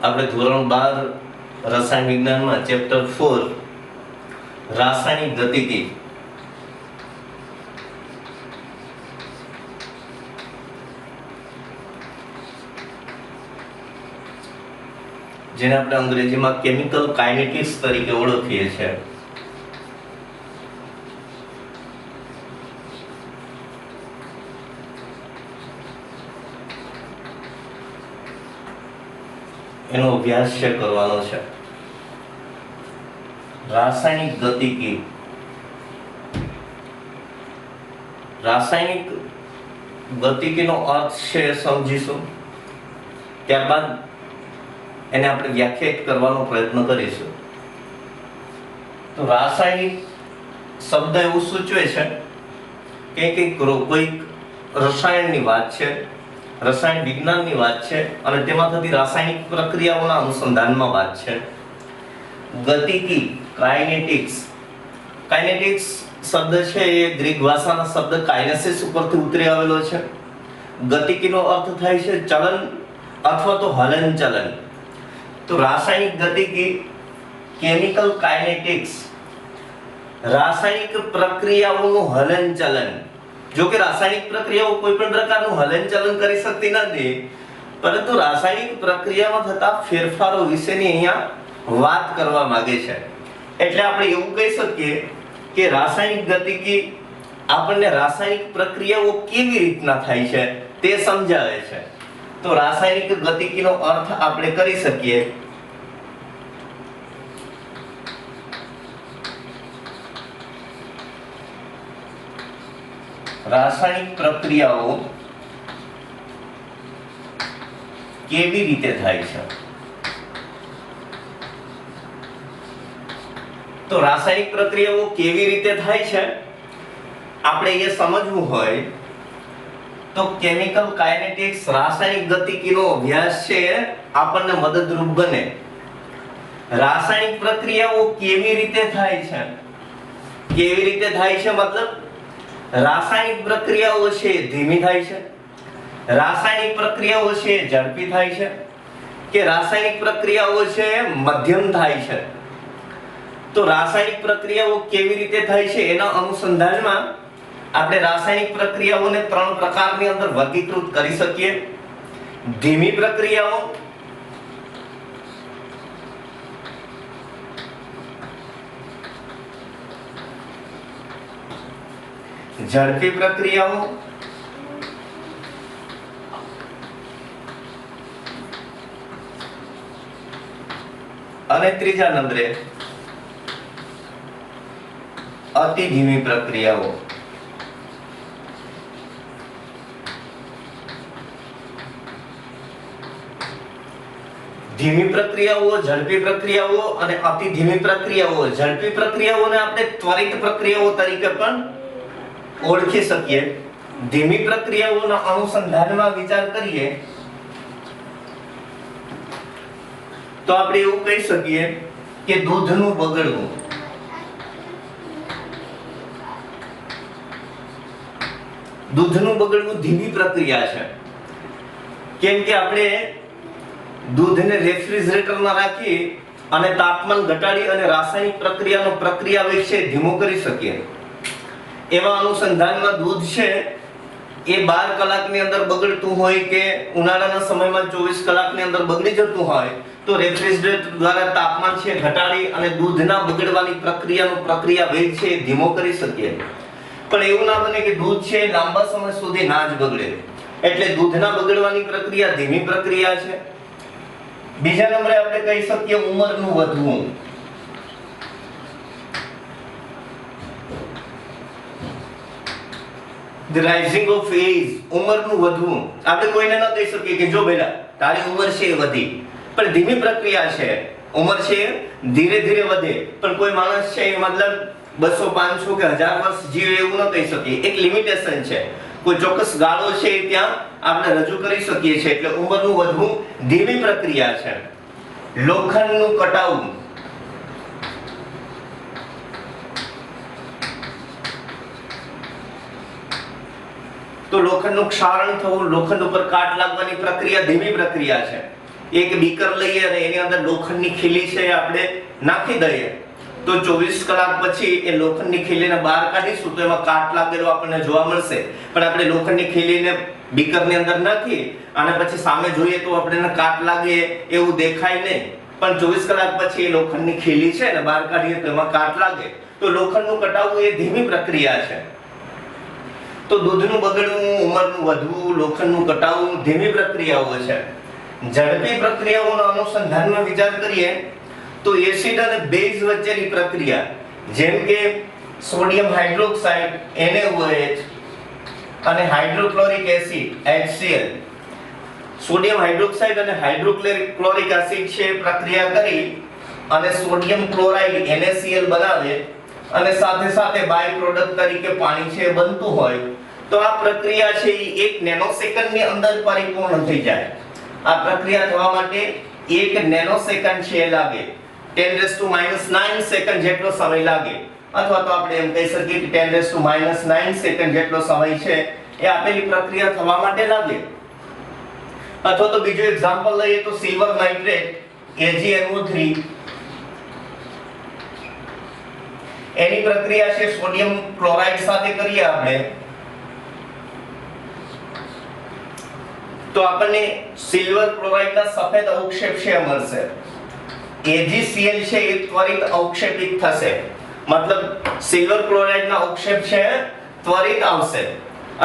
આપણે ધોરણ 12 રસાયણ વિજ્ઞાનમાં ચેપ્ટર 4 રાસાયણિક ગતિકી જેને આપણે અંગ્રેજીમાં કેમિકલ કાઇનેટિક્સ તરીકે ઓળખીએ છીએ, એનો અભ્યાસ કરવાનો છે. રાસાયણિક ગતિકી, રાસાયણિક ગતિકીનો અર્થ છે સમજીશું, ત્યારબાદ એને આપણે વ્યાખ્યાયિત કરવાનો પ્રયત્ન કરીશું. તો રાસાયણિક શબ્દ એવું સૂચવે છે કે કોઈક રસાયણની વાત છે, રસાયણ વિજ્ઞાનની વાત છે અને તેમાં થતી રાસાયણિક પ્રક્રિયાઓના અનુસંધાનમાં વાત છે. ગતિકી, કાઇનેટિક્સ, કાઇનેટિક્સ શબ્દ છે એ ગ્રીક ભાષાના શબ્દ કાઇનેસિસ ઉપરથી ઉતરી આવેલો છે. ગતિકીનો અર્થ થાય છે ચલન અથવા તો હલનચલન. તો રાસાયણિક ગતિકી, કેમિકલ કાઇનેટિક્સ, રાસાયણિક પ્રક્રિયાઓનું હલનચલન. જો કે રાસાયણિક પ્રક્રિયાઓ કોઈ પણ પ્રકારનું હલનચલન કરી શકતી નથી, પરંતુ રાસાયણિક પ્રક્રિયામાં થતા ફેરફારો વિશેની અહીંયા વાત કરવા માંગે છે. એટલે આપણે એવું કહી શકીએ કે રાસાયણિક ગતિકી આપણને રાસાયણિક પ્રક્રિયાઓ કેવી રીતના થાય છે તે સમજાવે છે. તો રાસાયણિક ગતિકીનો અર્થ આપણે કરી શકીએ રાસાયણિક પ્રક્રિયાઓ કેવી રીતે થાય છે. તો રાસાયણિક પ્રક્રિયાઓ કેવી રીતે થાય છે આપણે એ સમજવું હોય તો કેમિકલ કાઇનેટિક્સ, રાસાયણિક ગતિકીનો અભ્યાસ છે આપણને મદદરૂપ બને. રાસાયણિક પ્રક્રિયાઓ કેવી રીતે થાય છે, કેવી રીતે થાય છે મતલબ રાસાયણિક પ્રક્રિયાઓ છે ધીમી થાય છે, રાસાયણિક પ્રક્રિયાઓ છે ઝડપી થાય છે, કે રાસાયણિક પ્રક્રિયાઓ છે મધ્યમ થાય છે. તો રાસાયણિક પ્રક્રિયાઓ કેવી રીતે થાય છે એના અનુસંધાનમાં આપણે રાસાયણિક પ્રક્રિયાઓને 3 પ્રકારની અંદર વર્ગીકૃત કરી શકીએ. ધીમી પ્રક્રિયાઓ, ઝડપી પ્રક્રિયાઓ અને ત્રીજા નંબરે અતિ ધીમી પ્રક્રિયાઓ. ધીમી પ્રક્રિયાઓ, ઝડપી પ્રક્રિયાઓ અને અતિ ધીમી પ્રક્રિયાઓ. ઝડપી પ્રક્રિયાઓને આપણે ત્વરિત પ્રક્રિયાઓ તરીકે પણ ઓળખી શકીએ. ધીમી પ્રક્રિયાઓના અનુસંધાનમાં વિચાર કરીએ તો આપણે એવું કહી શકીએ કે દૂધનું બગડવું. દૂધનું બગડવું ધીમી પ્રક્રિયા છે, કેમ કે આપણે દૂધને રેફ્રિજરેટરમાં રાખી અને તાપમાન ઘટાડી અને રાસાયણિક પ્રક્રિયા વિશે ધીમો કરી શકીએ. એવા અનુસંધાનમાં દૂધ છે એ 12 કલાકની અંદર બગડતું હોય કે ઉનાળાના સમયમાં 24 કલાકની અંદર બગડી જતું હોય તો રેફ્રિજરેટર દ્વારા તાપમાન છે ઘટાડી અને દૂધના બગડવાની પ્રક્રિયા વેગ છે ધીમો કરી શકીએ. પણ એવું ના બને કે દૂધ છે લાંબા સમય સુધી ના જ બગડે, એટલે દૂધના બગડવાની પ્રક્રિયા ધીમી પ્રક્રિયા છે. બીજા નંબરે આપણે કહી શકીએ ઉંમરનું વધવું. The rising of age, ઉંમરનું વધવું. આપણે કોઈને ન કહી શકીએ કે જો બેટા તારી ઉંમર છે એ વધી, પણ ધીમી પ્રક્રિયા છે. ઉંમર છે ધીરે ધીરે વધે, પણ કોઈ માણસ છે એ મતલબ 200, 500 કે 1000 વર્ષ જીવે એવું ન કહી શકીએ. એક લિમિટેશન છે, કોઈ ચોક્કસ ગાળો છે ત્યાં આપણે રજૂ કરી શકીએ છીએ. એટલે ઉંમરનું વધવું ધીમી પ્રક્રિયા છે. લોખંડનું કટાવું. તો લોખંડનું ક્ષારણ થવું, લોખંડ ઉપર કાટ લાગવાની પ્રક્રિયા ધીમી પ્રક્રિયા છે. એક બીકર લઈએ અને એની અંદર લોખંડની ખીલી છે આપણે નાખી દઈએ તો 24 કલાક પછી એ લોખંડની ખીલીને બહાર કાઢીશું તો એમાં કાટ લાગેલો આપણને જોવા મળશે, પણ આપણે લોખંડની ખીલીને બીકરની અંદર નાખી અને પછી સામે જોઈએ તો આપણને કાટ લાગે એવું દેખાય નહીં, પણ 24 કલાક પછી એ લોખંડની ખીલી છે ને બહાર કાઢીએ તો એમાં કાટ લાગે. તો લોખંડનું કટાવવું એ ધીમી પ્રક્રિયા છે. તો દૂધનું બગડવું, ઉંમરનું વધવું, લોખંડનું કટાવવું ધીમી પ્રક્રિયાઓ છે. ઝડપી પ્રક્રિયાઓના અનુસંધાનમાં વિચાર કરીએ તો એસિડ અને બેઝ વચ્ચેની પ્રક્રિયા, જેમ કે સોડિયમ હાઇડ્રોક્સાઇડ NaOH અને hydrochloric acid HCl. Sodium hydroxide અને હાઇડ્રોક્લોરિક એસિડ છે પ્રક્રિયા કરી અને સોડિયમ ક્લોરાઇડ NaCl બનાવે અને સાથે સાથે બાય પ્રોડક્ટ તરીકે પાણી છે બનતું હોય તો આ પ્રક્રિયા છે એ 1 નેનોસેકન્ડની અંદર પરિપૂર્ણ થઈ જાય. આ પ્રક્રિયા થવા માટે 1 નેનોસેકન્ડ છે લાગે, 10⁻⁹ સેકન્ડ જેટલો સમય લાગે, અથવા તો આપણે એમ કહી શકીએ કે 10⁻⁹ સેકન્ડ જેટલો સમય છે એ આપેલી પ્રક્રિયા થવા માટે લાગે. અથવા તો બીજું એક્ઝામ્પલ લઈએ તો સિલ્વર નાઇટ્રેટ AgNO3 એની પ્રક્રિયા છે સોડિયમ ક્લોરાઇડ સાથે કરીએ આપણે તો આપણને સિલ્વર ક્લોરાઇડના સફેદ અવક્ષેપ છે મળશે. AgCl છે એ ત્વરિત અવક્ષેપિત થશે, મતલબ સિલ્વર ક્લોરાઇડના અવક્ષેપ છે ત્વરિત આવશે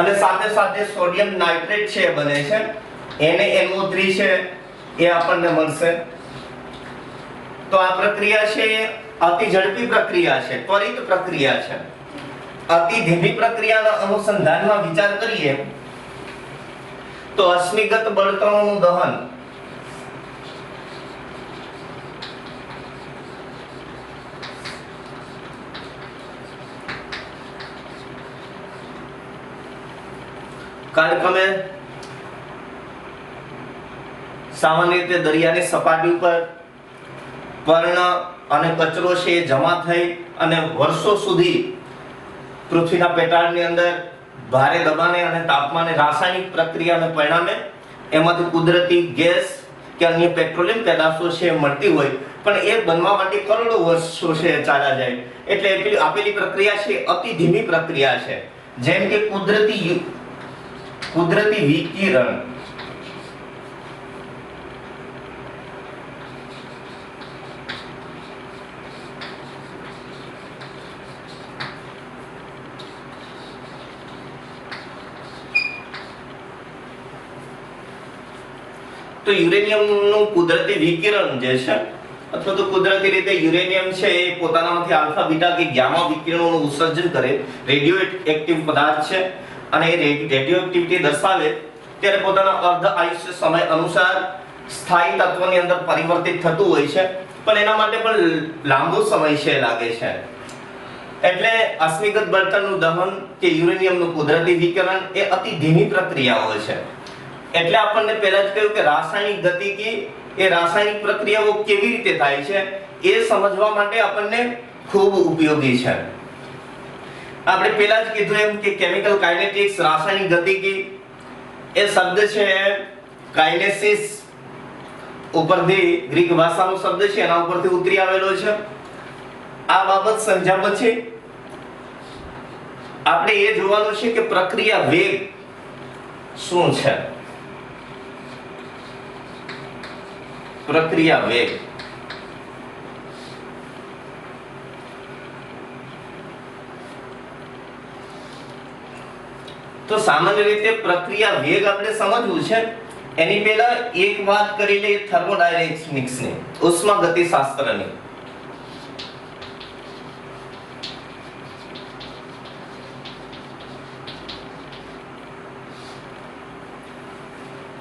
અને સાથે સાથે સોડિયમ નાઇટ્રેટ છે બને છે NaNO3 છે એ આપણને મળશે. તો આ પ્રક્રિયા છે અતિ ઝડપી પ્રક્રિયા છે, ત્વરિત પ્રક્રિયા છે. અતિ ધીમી પ્રક્રિયાના અનુસંધાનમાં વિચાર કરીએ તો અશ્મિગત બળતણોનું દહન. કાળક્રમે સામાન્ય રીતે દરિયાની સપાટી ઉપર પર્ણ અને કચરો છે જમા થઈ અને વર્ષો સુધી પૃથ્વીના પેટાળની અંદર ભારે દબાણે અને તાપમાને રાસાયણિક પ્રક્રિયાને પરિણામે એમાંથી કુદરતી ગેસ કે અન્ય પેટ્રોલિયમ પેદાશો છે મળતી હોય, પણ એ બનવા માટે કરોડો વર્ષો છે ચાલ્યા જાય. એટલે આપેલી પ્રક્રિયા છે અતિ ધીમી પ્રક્રિયા છે, જેમ કે કુદરતી વિકિરણ. તો યુરેનિયમનું કુદરતી વિકિરણ જે છે અથવા તો કુદરતી રીતે યુરેનિયમ છે એ પોતાનામાંથી આલ્ફા બીટા કે ગામા વિકિરણોનું ઉત્સર્જન કરે રેડિયો એક્ટિવ પદાર્થ છે અને એ રેડિયો એક્ટિવિટી દર્શાવે ત્યારે પોતાના અર્ધ આયુષ્ય સમય અનુસાર સ્થાયી તત્વની અંદર પરિવર્તિત થતું હોય છે, પણ એના માટે પણ લાંબો સમય છે લાગે છે. એટલે અશ્મિગત બળતણનું દહન કે યુરેનિયમનું કુદરતી વિકિરણ એ અતિ ધીમી પ્રક્રિયાઓ છે. એટલે આપણને પહેલા જ કહ્યું કે રાસાયણિક ગતિકી એ રાસાયણિક પ્રક્રિયાઓ કેવી રીતે થાય છે એ સમજવા માટે આપણને ખૂબ ઉપયોગી છે. આપણે પહેલા જ કીધું એમ કે કેમિકલ કાઇનેટિક્સ રાસાયણિક ગતિકી એ શબ્દ છે કાઇનેસિસ ઉપરથી ગ્રીક ભાષાનો શબ્દ છે એના ઉપરથી ઉતરી આવેલો છે. આ બાબત સમજ્યા પછી આપણે એ જોવાનું છે કે પ્રક્રિયા વેગ શું છે. પ્રક્રિયા વેગ તો સામાન્ય રીતે પ્રક્રિયા વેગ આપણે સમજવું છે એની પહેલા એક વાત કરી લઈએ થર્મોડાયનેમિક્સની, ઉષ્માગતિશાસ્ત્રની.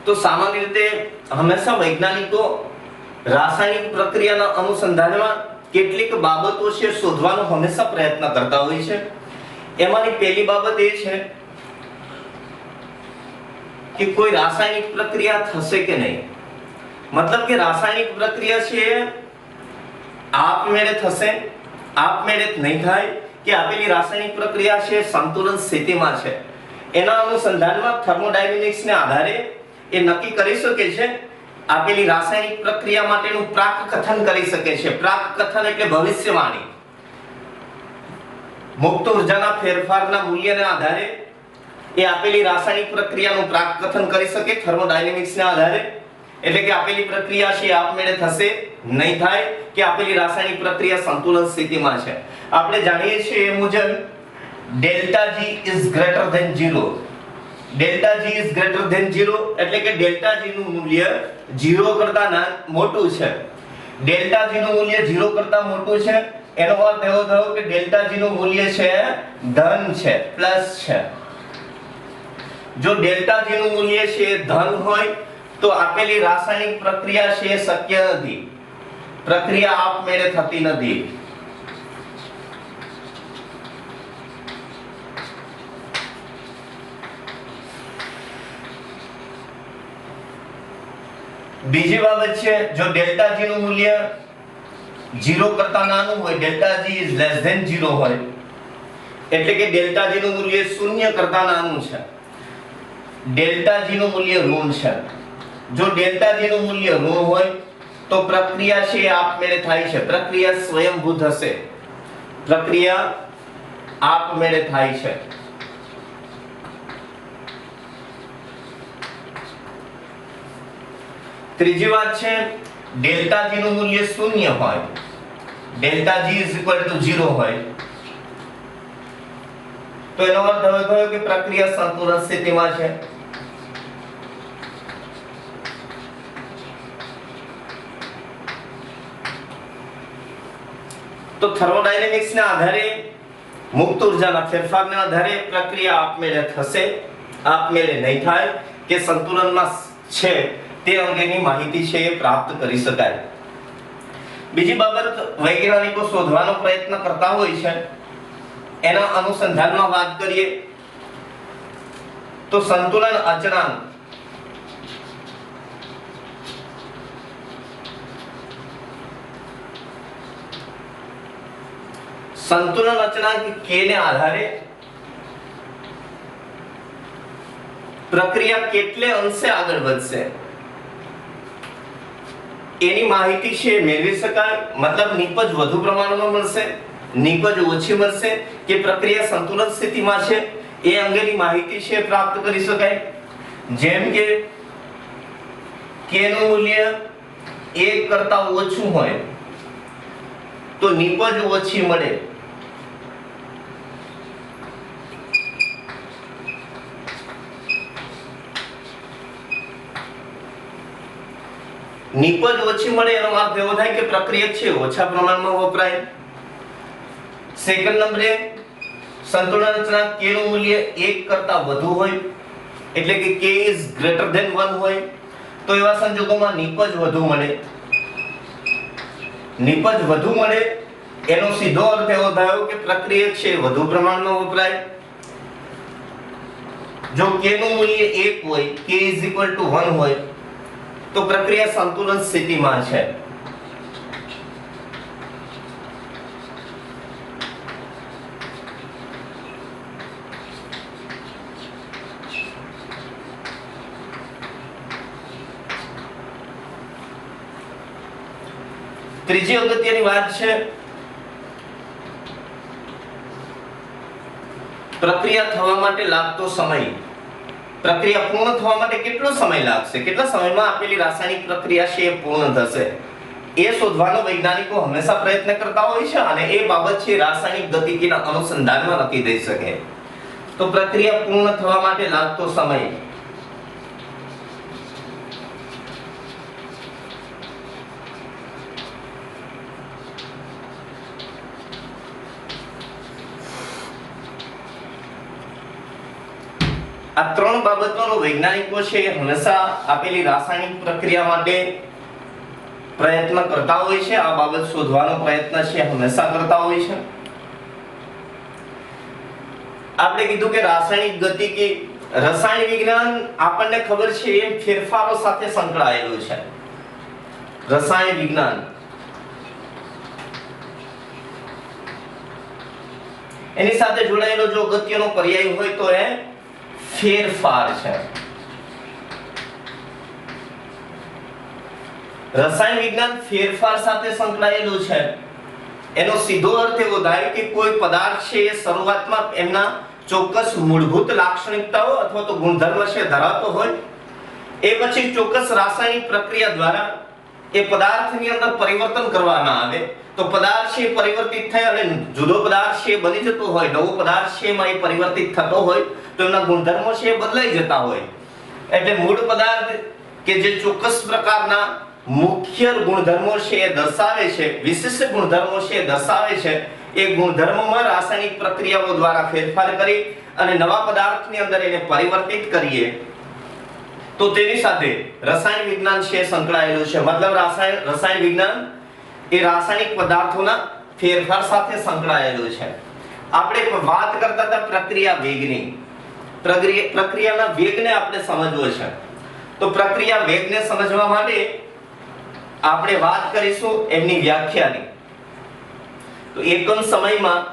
તો સામાન્ય રીતે હંમેશા વૈજ્ઞાનિકો રાસાયણિક પ્રક્રિયાના અનુસંધાનમાં કેટલીક બાબતો છે શોધવાનો હંમેશા પ્રયત્ન કરતા હોય છે. એમાંની પહેલી બાબત એ છે કે કોઈ રાસાયણિક પ્રક્રિયા થશે કે નહીં. મતલબ કે રાસાયણિક પ્રક્રિયા છે આપમેળે થશે, આપમેળે નહીં થાય કે આપેલી રાસાયણિક પ્રક્રિયા છે સંતુલન સ્થિતિમાં છે. એના અનુસંધાનમાં થર્મોડાયનેમિક્સને આધારે એ નક્કી કરી શકે છે આપેલી રાસાયણિક પ્રક્રિયા માટેનું પ્રાક કથન કરી શકે છે. પ્રાક કથન એટલે ભવિષ્યવાણી. મુક્ત ઉર્જાના ફેરફારના મૂલ્યના આધારે એ આપેલી રાસાયણિક પ્રક્રિયાનું પ્રાક કથન કરી શકે થર્મોડાયનેમિક્સના આધારે. એટલે કે આપેલી પ્રક્રિયા છે આપમેળે થશે નહીં થાય કે આપેલી રાસાયણિક પ્રક્રિયા સંતુલન સ્થિતિમાં છે. આપણે જાણીએ છીએ એ મુજબ delta G is greater than 0. Delta G is greater than 0 એટલે કે ડેલ્ટા G નું મૂલ્ય 0 કરતા મોટું છે. ડેલ્ટા G નું મૂલ્ય 0 કરતા મોટું છે એનો અર્થ એવો થયો કે ડેલ્ટા G નું મૂલ્ય છે ધન છે, પ્લસ છે. જો ડેલ્ટા G નું મૂલ્ય છે ધન હોય તો આપેલી રાસાયણિક પ્રક્રિયા છે શક્ય નથી. પ્રક્રિયા આપમેળે થતી નથી. બીજી બાબત છે જો ડેલ્ટા G નું મૂલ્ય 0 કરતા નાનું હોય, delta G is less than 0 હોય એટલે કે ડેલ્ટા G નું મૂલ્ય 0 કરતા નાનું છે, ડેલ્ટા G નું મૂલ્ય ઋણ છે. જો ડેલ્ટા G નું મૂલ્ય ઋણ હોય તો પ્રક્રિયા છે આપમેળે થાય છે. પ્રક્રિયા સ્વયંભૂ થશે. પ્રક્રિયા આપમેળે થાય છે. ત્રીજી વાત છે ડેલ્ટા G નું મૂલ્ય 0 હોય, delta G is equal to 0 હોય તો એનો અર્થ હવે થયો કે પ્રક્રિયા સંતુલન સ્થિતિમાં છે. તો થર્મોડાયનેમિક્સના આધારે મુક્ત ઉર્જાના ફેરફારના આધારે પ્રક્રિયા આપમેળે થશે, આપમેળે નહીં થાય કે સંતુલનમાં છે તે અંગેની માહિતી છે એ પ્રાપ્ત કરી શકાય. બીજી બાબત વૈજ્ઞાનિકો શોધવાનો પ્રયત્ન કરતા હોય છે એના અનુસંધાનમાં વાત કરીએ તો સંતુલન અચળાંક k ને આધારે પ્રક્રિયા કેટલે અંશે આગળ વધશે એની માહિતી છે મેળવી શકાય. મતલબ નીપજ વધુ પ્રમાણમાં મળશે, નીપજ ઓછી મળશે કે પ્રક્રિયા સંતુલન સ્થિતિમાં છે એ અંગેની માહિતી છે પ્રાપ્ત કરી શકાય. જેમ કે k નું મૂલ્ય 1 કરતા ઓછું હોય તો નીપજ ઓછી મળે. નીપજ ઓછી મળે એનો અર્થ એવો થાય કે પ્રક્રિયા છે ઓછા પ્રમાણમાં વપરાય. સેકન્ડ નંબરે સંતુલન અચળાંક k નું મૂલ્ય 1 કરતા વધુ હોય એટલે કે k is greater than 1 હોય તો એવા સંજોગોમાં નીપજ વધુ મળે. નીપજ વધુ મળે એનો સીધો અર્થ એવો થયો કે પ્રક્રિયા છે વધુ પ્રમાણમાં વપરાય. જો k નું મૂલ્ય 1 હોય, k is equal to 1 હોય તો પ્રક્રિયા સંતુલન સ્થિતિમાં છે. ત્રીજી અગત્યની વાત છે પ્રક્રિયા થવા માટે લાગતો સમય. પ્રક્રિયા પૂર્ણ થવા માટે કેટલો સમય લાગશે, કેટલા સમયમાં આપેલી રાસાયણિક પ્રક્રિયા છે એ પૂર્ણ થશે એ શોધવાનો વૈજ્ઞાનિકો હંમેશા પ્રયત્ન કરતા હોય છે અને એ બાબત છે રાસાયણિક ગતિકીના અનુસંધાનમાં નક્કી થઈ શકે. તો પ્રક્રિયા પૂર્ણ થવા માટે લાગતો સમય આ ત્રણ બાબતોનો વૈજ્ઞાનિકો છે હંમેશા આપેલી રાસાયણિક પ્રક્રિયા માટે પ્રયત્ન કરતા હોય છે. આ બાબત શોધવાનો પ્રયત્ન છે હંમેશા કરતા હોય છે. આપણે કીધું કે રાસાયણિક ગતિકી, રસાયણ વિજ્ઞાન આપણને ખબર છે એ ફેરફારો સાથે સંકળાયેલું છે. રસાયણ વિજ્ઞાન એની સાથે જોડાયેલો જો અગત્યનો પર્યાય હોય તો એ ફેરફાર છે. રસાયણ વિજ્ઞાન ફેરફાર સાથે સંકળાયેલું છે. એનો સીધો અર્થ એવો થાય કે કોઈ પદાર્થ છે એ શરૂઆતમાં એમના ચોક્કસ મૂળભૂત લાક્ષણિકતાઓ અથવા તો ગુણધર્મ છે ધરાવતો હોય, એ પછી ચોક્કસ રાસાયણિક પ્રક્રિયા દ્વારા એ પદાર્થની અંદર પરિવર્તન કરવામાં આવે તો પદાર્થ છે પરિવર્તિત થાય અને જુદો પદાર્થ છે બની જતો હોય, નવો પદાર્થ છે એમાં એ પરિવર્તિત થતો હોય તો એમના ગુણધર્મો છે બદલાઈ જતા હોય. એટલે મૂળ પદાર્થ કે જે ચોક્કસ પ્રકારના મુખ્ય ગુણધર્મો છે એ દર્શાવે છે, વિશિષ્ટ ગુણધર્મો છે એ દર્શાવે છે, એ ગુણધર્મોમાં રાસાયણિક પ્રક્રિયાઓ દ્વારા ફેરફાર કરી અને નવા પદાર્થની અંદર એને પરિવર્તિત કરીએ તો તેની સાથે રસાયણ વિજ્ઞાન છે સંકળાયેલું છે. મતલબ રસાયણ વિજ્ઞાન એ રાસાયણિક પદાર્થોના ફેરફાર સાથે સંકળાયેલું છે. આપણે વાત કરતા હતા પ્રક્રિયા વેગની. પ્રક્રિયાના વેગને આપણે સમજવો છે. તો પ્રક્રિયા વેગને સમજવા માટે આપણે વાત કરીશું એમની વ્યાખ્યાની. તો એકમ સમયમાં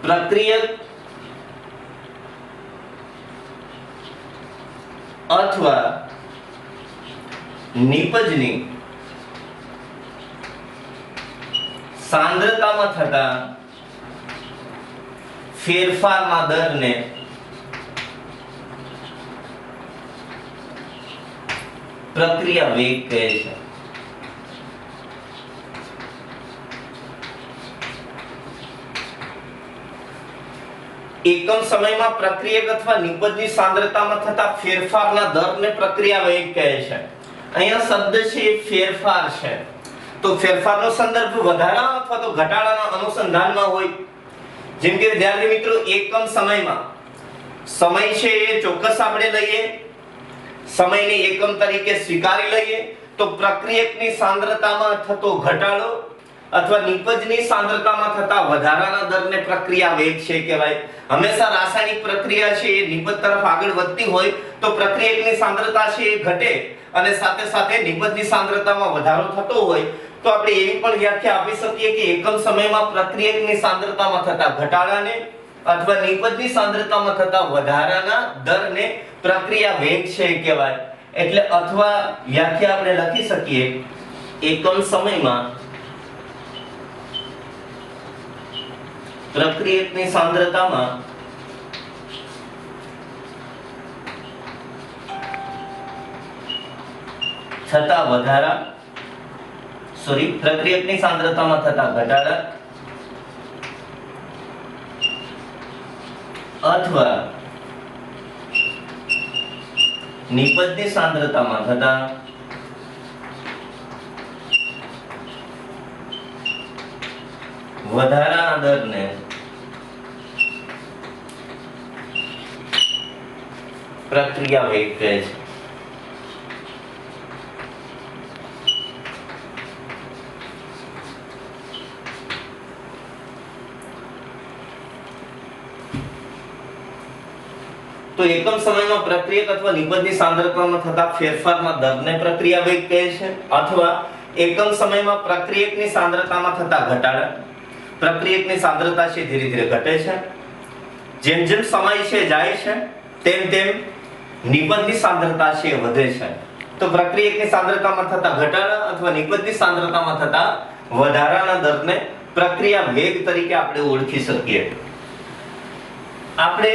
પ્રક્રિયક અથવા નિપજની સાંદ્રતામાં થતા ફેરફારના દરને પ્રક્રિયા વેગ કહે છે. એકમ સમયમાં પ્રક્રિયક અથવા નિપજની સાંદ્રતામાં થતા ફેરફારના દરને પ્રક્રિયા વેગ કહે છે. અહીંયા શબ્દ છે ફેરફાર છે. તો ફેરફારનો સંદર્ભ વધારા અથવા તો ઘટાડાના અનુસંધાનમાં હોય. જેમ કે વિદ્યાર્થી મિત્રો એકમ સમયમાં સમય છે એ ચોક્કસ આપણે લઈએ, સમયને એકમ તરીકે સ્વીકારી લઈએ તો પ્રક્રિયકની સાંદ્રતામાં થતો ઘટાડો અથવા નિપજની સાંદ્રતામાં થતા વધારાના દરને પ્રક્રિયા વેગ છે કહેવાય. હંમેશા રાસાયણિક પ્રક્રિયા છે એ નિપજ તરફ આગળ વધતી હોય તો પ્રક્રિયકની સાંદ્રતા છે એ ઘટે અને સાથે સાથે નિપજની સાંદ્રતામાં વધારો થતો હોય તો આપણે એવી પણ વ્યાખ્યા આપી શકીએ કે એકમ સમયમાં પ્રક્રિયકની સાંદ્રતામાં થતા ઘટાડાને અથવા નિપજની સાંદ્રતામાં થતા વધારાના દરને પ્રક્રિયા વેગ છે કહેવાય. એટલે અથવા વ્યાખ્યા આપણે લખી શકીએ એકમ સમયમાં પ્રક્રિયકની સાંદ્રતામાં થતા વધારા પ્રક્રિયકની સાંદ્રતામાં થતા ઘટાડા અથવા નિપજની સાંદ્રતામાં થતા વધારાના દરને પ્રક્રિયા વેગ કહે છે. તો એકમ સમયમાં પ્રક્રિયક અથવા નિપજની સાંદ્રતામાં થતા ફેરફારના દરને પ્રક્રિયા વેગ કહે છે અથવા એકમ સમયમાં પ્રક્રિયકની સાંદ્રતામાં થતા ઘટાડા. પ્રક્રિયકની સાંદ્રતા છે ધીરે ધીરે ઘટે છે, જેમ જેમ સમય છે જાય છે તેમ તેમ નિપજની સાંદ્રતા છે વધે છે. તો પ્રક્રિયકની સાંદ્રતામાં થતા ઘટાડા અથવા નિપજની સાંદ્રતામાં થતા વધારાના દરને પ્રક્રિયા વેગ તરીકે આપણે ઓળખી શકીએ. આપણે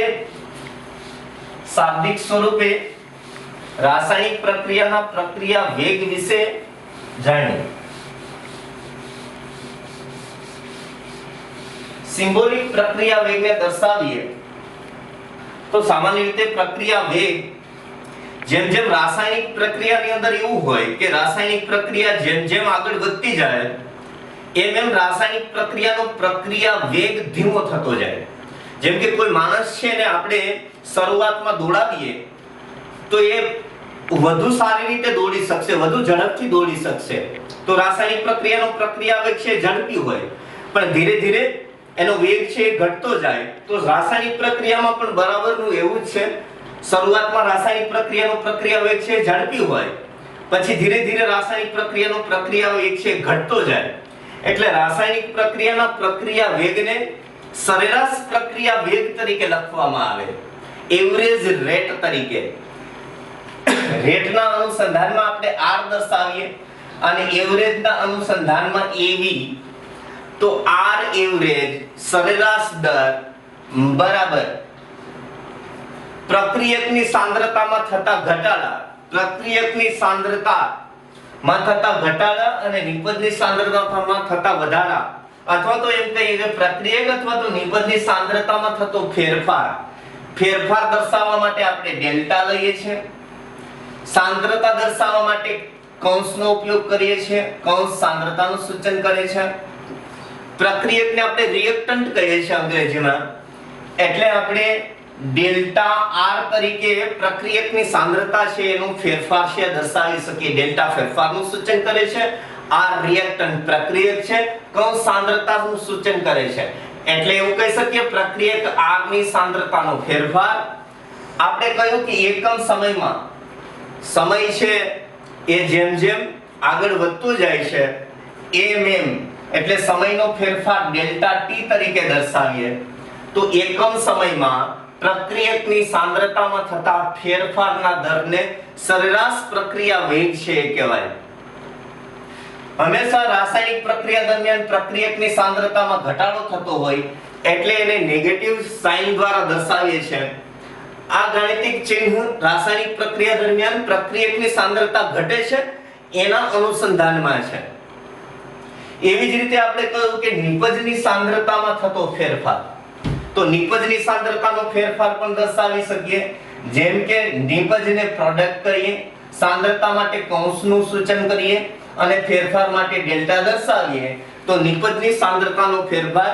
શાબ્દિક સ્વરૂપે રાસાયણિક પ્રક્રિયાના પ્રક્રિયા વેગ વિશે જાણ્યું. સિમ્બોલિક પ્રક્રિયા વેગને દર્શાવીએ તો સામાન્ય રીતે પ્રક્રિયા વેગ જેમ જેમ રાસાયણિક પ્રક્રિયાની અંદર એવું હોય કે રાસાયણિક પ્રક્રિયા જેમ જેમ આગળ વધતી જાય એમ એમ રાસાયણિક પ્રક્રિયાનો પ્રક્રિયા વેગ ધીમો થતો જાય. જેમ કે કોઈ માણસ છે ને આપણે શરૂઆતમાં દોડાવીએ તો એ વધુ સારી રીતે દોડી શકશે, વધુ ઝડપથી દોડી શકશે. તો રાસાયણિક પ્રક્રિયાનો પ્રક્રિયા વેગ છે ઝડપી હોય પણ ધીરે ધીરે એનો વેગ છે ઘટતો જાય. તો રાસાયણિક પ્રક્રિયામાં પણ બરાબરનું એવું જ છે. શરૂઆતમાં રાસાયણિક પ્રક્રિયાનો પ્રક્રિયા વેગ છે ઝડપી હોય પછી ધીરે ધીરે રાસાયણિક પ્રક્રિયાનો પ્રક્રિયા વેગ છે ઘટતો જાય. એટલે રાસાયણિક પ્રક્રિયાના પ્રક્રિયા વેગને સરેરાશ પ્રક્રિયા વેગ તરીકે લખવામાં આવે, એવરેજ રેટ તરીકે. રેટના અનુસંધાનમાં આપણે R દર્શાવીએ અને એવરેજના અનુસંધાનમાં AV. તો R એવરેજ સરેરાશ દર બરાબર પ્રક્રિયકની સાંદ્રતામાં થતા ઘટાડા, પ્રક્રિયકની સાંદ્રતામાં થતા ઘટાડા અને નિપજની સાંદ્રતામાં થતા વધારા, અથવા તો એમ કહીએ કે પ્રક્રિયક અથવા તો નિપજની સાંદ્રતામાં થતો ફેરફાર. ફેરફાર દર્શાવવા માટે આપણે ડેલ્ટા લઈએ છીએ. સાંદ્રતા દર્શાવવા માટે કૌંસનો ઉપયોગ કરીએ છીએ. કૌંસ સાંદ્રતાનું સૂચન કરે છે. પ્રક્રિયકને આપણે રિએક્ટન્ટ કહીએ છીએ અંગ્રેજીમાં, એટલે આપણે ડેલ્ટા R તરીકે પ્રક્રિયકની સાંદ્રતા છે એનું ફેરફાર છે દર્શાવી શકીએ. ડેલ્ટા ફેરફારનું સૂચન કરે છે, R રિએક્ટન્ટ પ્રક્રિયક છે, કૌંસ સાંદ્રતાનું સૂચન કરે છે. એટલે એવું કહી શકીએ પ્રક્રિયક R ની સાંદ્રતાનો ફેરફાર. આપણે કહ્યું કે એકમ સમયમાં સમય છે એ જેમ જેમ આગળ વધતો જાય છે એમ એટલે સમયનો ફેરફાર ડેલ્ટા T તરીકે દર્શાવીએ તો એકમ સમયમાં પ્રક્રિયકની સાંદ્રતામાં થતા ફેરફારના દરને સરેરાશ પ્રક્રિયા વેગ છે કહેવાય. હંમેશા રાસાયણિક પ્રક્રિયા દરમિયાન પ્રક્રિયકની સાંદ્રતામાં ઘટાડો થતો હોય એટલે એને નેગેટિવ સાઇન દ્વારા દર્શાવીએ છીએ. આ ગાણિતિક ચિહ્ન રાસાયણિક પ્રક્રિયા દરમિયાન પ્રક્રિયકની સાંદ્રતા ઘટે છે એના અનુસંધાનમાં છે. એવી જ રીતે આપણે કહ્યું કે નિપજની સાંદ્રતામાં થતો ફેરફાર, તો નિપજની સાંદ્રતાનો ફેરફાર પણ દર્શાવી શકીએ. જેમ કે નિપજને પ્રોડક્ટ કરીએ, સાંદ્રતા માટે કૌંસનું સૂચન કરીએ અને ફેરફાર માટે ડેલ્ટા દર્શાવીએ તો નિપજની સાંદ્રતાનો ફેરફાર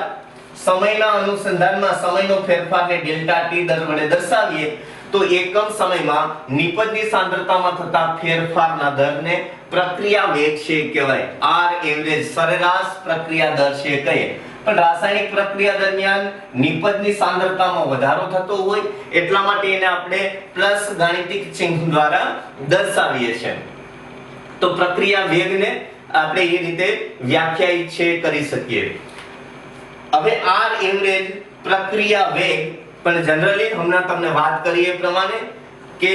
સમયના અનુસંધાનમાં સમયનો ફેરફારને ડેલ્ટા T દર વડે દર્શાવીએ તો એકમ સમયમાં નિપજની સાંદ્રતામાં થતા ફેરફારના દરને પ્રક્રિયા વેગ છે કહેવાય. R એવરેજ સરેરાશ પ્રક્રિયા દર છે કહીએ. પણ રાસાયણિક પ્રક્રિયા દરમિયાન નિપજની સાંદ્રતામાં વધારો થતો હોય એટલા માટે એને આપણે પ્લસ ગાણિતિક ચિહ્ન દ્વારા દર્શાવીએ છીએ. તો પ્રક્રિયા વેગને આપણે એ રીતે વ્યાખ્યાયિત છે કરી શકીએ. હવે R એવરેજ પ્રક્રિયા વેગ પણ જનરલી હમણાં તમને વાત કરી એ પ્રમાણે કે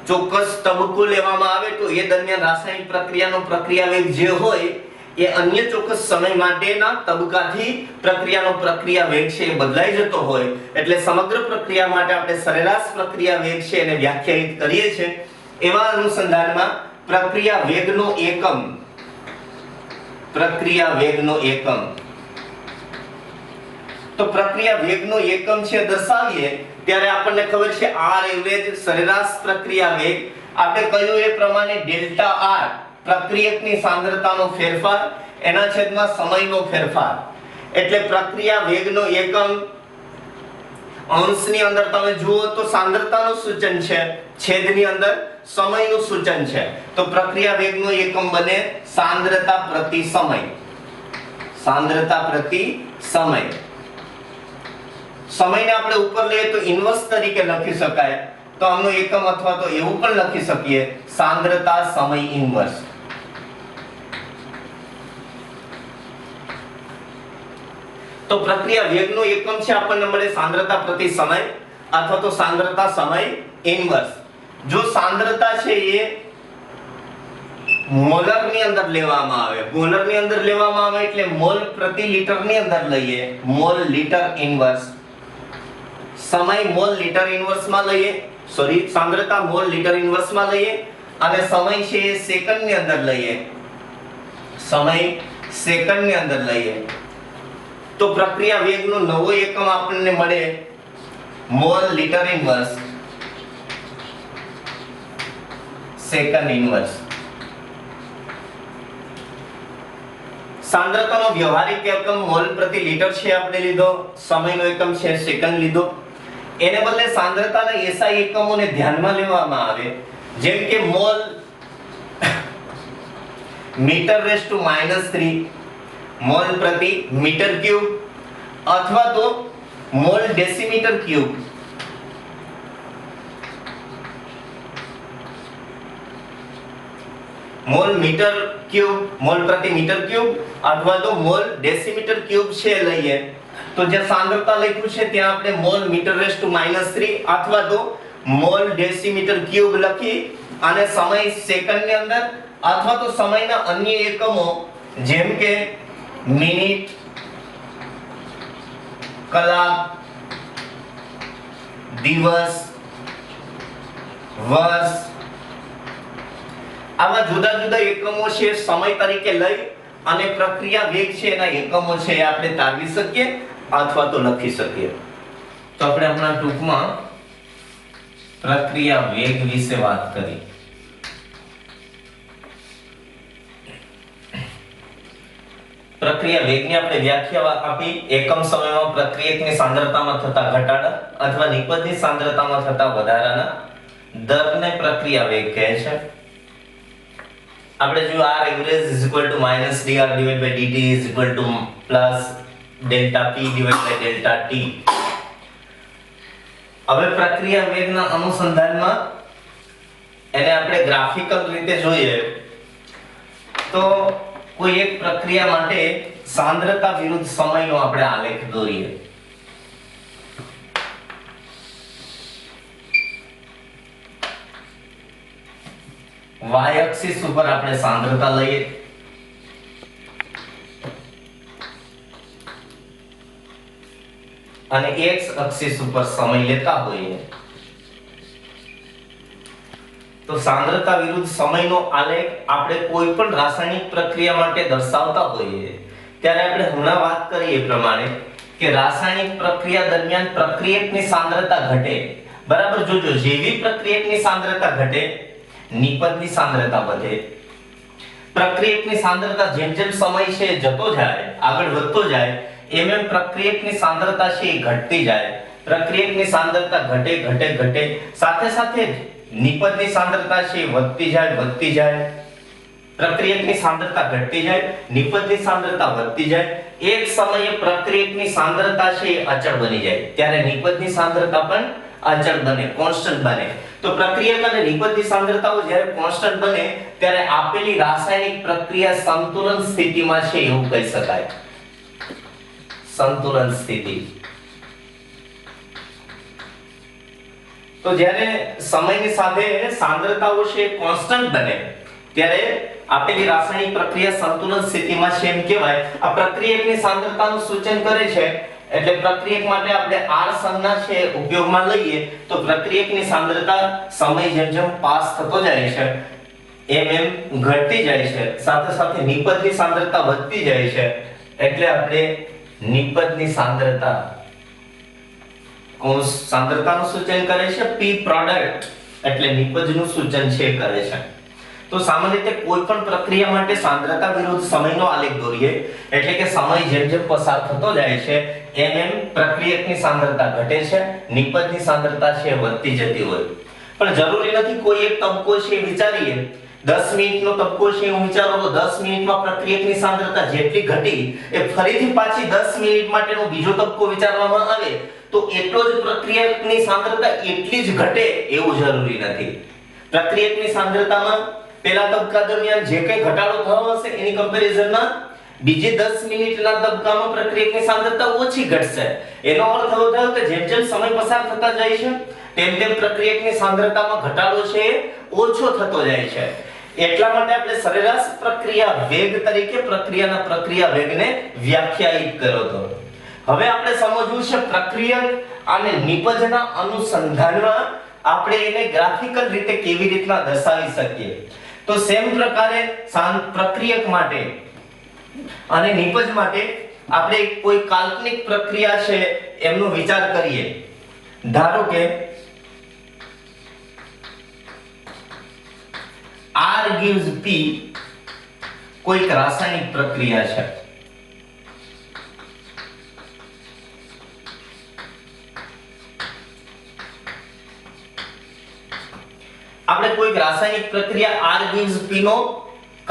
ચોક્કસ તબક્કો લેવામાં આવે તો એ દરમિયાન રાસાયણિક પ્રક્રિયાનો પ્રક્રિયા વેગ જે હોય એ અન્ય ચોક્કસ સમય માટેના તબક્કાથી પ્રક્રિયાનો પ્રક્રિયા વેગ છે એ બદલાઈ જતો હોય એટલે સમગ્ર પ્રક્રિયા માટે આપણે સરેરાશ પ્રક્રિયા વેગ છે એને વ્યાખ્યાયિત કરીએ છીએ. એવા અનુસંધાનમાં પ્રક્રિયા વેગનો એકમ, પ્રક્રિયા વેગનો એકમ, તો પ્રક્રિયા વેગનો એકમ છે દર્શાવીએ ત્યારે આપણને ખબર છે R એવરેજ સરેરાશ પ્રક્રિયા વેગ. આપણે કહ્યું એ પ્રમાણે ડેલ્ટા R પ્રક્રિયકની સાંદ્રતાનો ફેરફાર એના છેદમાં સમયનો ફેરફાર. એટલે પ્રક્રિયા વેગનો એકમ અંશની અંદર તમે જુઓ તો સાંદ્રતાનું સૂચન છે, છેદની અંદર સમયનું સૂચન છે. તો પ્રક્રિયા વેગનો એકમ બને સાંદ્રતા પ્રતિ સમય. સાંદ્રતા પ્રતિ સમય. સમયને આપણે ઉપર લઈએ તો ઇન્વર્સ તરીકે લખી શકાય. તો આમનો એકમ અથવા તો એવું પણ લખી શકીએ સાંદ્રતા સમય ઇન્વર્સ. તો પ્રક્રિયા વેગનો એકમ છે આપણને મળે સાંદ્રતા પ્રતિ સમય અથવા તો સાંદ્રતા સમય ઇન્વર્સ. જો સાંદ્રતા છે એ મોલર ની અંદર લેવામાં આવે, મોલર ની અંદર લેવામાં આવે એટલે મોલ પ્રતિ લિટર ની અંદર લઈએ, મોલ લિટર ઇન્વર્સ. સમય મોલ લિટર ઇન્વર્સ માં લઈએ, સોરી સાંદ્રતા મોલ લિટર ઇન્વર્સ માં લઈએ અને સમય છે એ સેકન્ડ ની અંદર લઈએ, સમય સેકન્ડ ની અંદર લઈએ તો પ્રક્રિયા વેગનો નવો એકમ આપણને મળે mole litre inverse second inverse. સાંદ્રતાનો વ્યવહારિક એકમ મોલ પ્રતિ લિટર છે આપણે લીધો, સમયનો એકમ છે સેકન્ડ લીધો. એને બદલે સાંદ્રતાના એસઆઈ એકમોને ધ્યાનમાં લેવામાં આવે જેમ કે mole metre raise to -3 mole પ્રતિ મીટર ક્યુબ અથવા તો mole decimetre cube. Mole metre cube, mole પ્રતિ મીટર ક્યુબ અથવા તો મોલ ડેસીમીટર ક્યુબ છે લઈએ તો જે સાંદ્રતા લખ્યું છે ત્યાં આપણે મોલ મીટર રેઝ ટુ -3 અથવા તો મોલ ડેસીમીટર ક્યુબ લખી અને સમય સેકન્ડની અંદર અથવા તો સમયના અન્ય એકમો જેમ કે મિનિટ, કલાક, દિવસ, વર્ષ આવા જુદા જુદા એકમો છે સમય તરીકે લઈ અને પ્રક્રિયા વેગ છે એના એકમો છે એ આપણે તારવી શકીએ અથવા તો લખી શકીએ. તો આપણે હમણાં ટૂંકમાં પ્રક્રિયા વેગ વિશે વાત કરી. પ્રક્રિયા વેગની આપણે વ્યાખ્યા આપી. એકમ સમયમાં પ્રક્રિયકની સાંદ્રતામાં થતા ઘટાડા અથવા નિપજની સાંદ્રતામાં થતા વધારાના દરને પ્રક્રિયા વેગ કહે છે. આપણે જો r average = -dr/dt +Δp/Δt. હવે પ્રક્રિયા વેગના અનુસંધાનમાં એને આપણે ગ્રાફિકલ રીતે જોઈએ તો કોઈ એક પ્રક્રિયા માટે સાંદ્રતા વિરુદ્ધ સમયનો આપણે આલેખ દોરીએ. y એક્સિસ ઉપર આપણે સાંદ્રતા લઈએ અને x એક્સિસ ઉપર સમય લેતા હોઈએ તો સાંદ્રતા વિરુદ્ધ સમયનો આલેખ આપણે કોઈ પણ રાસાયણિક પ્રક્રિયા માટે દર્શાવતા હોઈએ ત્યારે આપણે હમણાં વાત કરી એ પ્રમાણે કે રાસાયણિક પ્રક્રિયા દરમિયાન પ્રક્રિયકની સાંદ્રતા ઘટે. બરાબર જોજો, જેવી પ્રક્રિયકની સાંદ્રતા ઘટે નિપજની સાંદ્રતા વધે. પ્રક્રિયકની સાંદ્રતા જેમ જેમ સમય છે જતો જાય, આગળ વધતો જાય એમ એમ પ્રક્રિયકની સાંદ્રતા છે ઘટતી જાય. પ્રક્રિયકની સાંદ્રતા ઘટે સાથે સાથે જ નિપજની સાંદ્રતા છે વધતી જાય. પ્રક્રિયકની સાંદ્રતા ઘટતી જાય, નિપજની સાંદ્રતા વધતી જાય. એક સમયે પ્રક્રિયકની સાંદ્રતા છે અચળ બની જાય ત્યારે નિપજની સાંદ્રતા પણ અચળ બને, કોન્સ્ટન્ટ બને. તો પ્રક્રિયક અને નિપજની સાંદ્રતાઓ જ્યારે કોન્સ્ટન્ટ બને ત્યારે આપેલી રાસાયણિક પ્રક્રિયા સંતુલન સ્થિતિમાં છે એવું કહી શકાય. સંતુલન સ્થિતિ. તો જ્યારે સમયની સાથે સાંદ્રતાઓ છે કોન્સ્ટન્ટ બને ત્યારે આપેલી રાસાયણિક પ્રક્રિયા સંતુલન સ્થિતિમાં છે એમ કહેવાય. આ પ્રક્રિયકની સાંદ્રતાનું સૂચન કરે છે એટલે પ્રક્રિયક માટે આપણે R સંજ્ઞા છે ઉપયોગમાં લઈએ તો પ્રક્રિયકની સાંદ્રતા સમય જેમ જેમ પાસ થતો જાય છે એમ એમ ઘટતી જાય છે, સાથે સાથે નિપજની સાંદ્રતા વધતી જાય છે એટલે આપણે નિપજની સાંદ્રતાનું સૂચન કરે છે. P પ્રોડક્ટ એટલે નિપજનું સૂચન છે કરે છે. તો સામાન્ય રીતે કોઈ પણ પ્રક્રિયા માટે સાંદ્રતા વિરુદ્ધ સમયનો આલેખ દોરીએ એટલે કે સમય જેમ જેમ પસાર થતો જાય છે એમ એમ પ્રક્રિયકની સાંદ્રતા ઘટે છે, નિપજની સાંદ્રતા છે વધતી જતી હોય. પણ જરૂરી નથી કોઈ એક તબક્કો છે વિચારીએ 10 મિનિટનો તબક્કો છે હું વિચારો તો 10 મિનિટમાં પ્રક્રિયકની સાંદ્રતા જેટલી ઘટી એ ફરીથી પાછી 10 મિનિટ માટેનો બીજો તબક્કો વિચારવામાં આવે તો એટલો જ પ્રક્રિયકની સાંદ્રતા એટલી જ ઘટે એવું જરૂરી નથી. પ્રક્રિયકની સાંદ્રતામાં પહેલા તબક્કા દરમિયાન જે કંઈ ઘટાડો થયો હશે એની કમ્પેરિઝનમાં બીજી 10 મિનિટના તબક્કામાં પ્રક્રિયકની સાંદ્રતા ઓછી ઘટશે. એનો અર્થ એવો થયો કે જેમ જેમ સમય પસાર થતા જાય છે તેમ તેમ પ્રક્રિયકની સાંદ્રતામાં ઘટાડો છે ઓછો થતો જાય છે. એટલા માટે આપણે સરેરાશ પ્રક્રિયા વેગ તરીકે પ્રક્રિયાના પ્રક્રિયા વેગને વ્યાખ્યાયિત કર્યો હતો. હવે આપણે સમજવું છે પ્રક્રિયક અને નિપજના અનુસંધાનમાં આપણે એને ગ્રાફિકલ રીતે કેવી રીતના દર્શાવી શકીએ. તો સેમ પ્રકારે પ્રક્રિયક માટે અને નિપજ માટે આપણે કોઈ કાલ્પનિક પ્રક્રિયા છે એમનો વિચાર કરીએ. ધારો કે R gives P કોઈક રાસાયણિક પ્રક્રિયા છે. આપણે કોઈક રાસાયણિક પ્રક્રિયા R gives P નો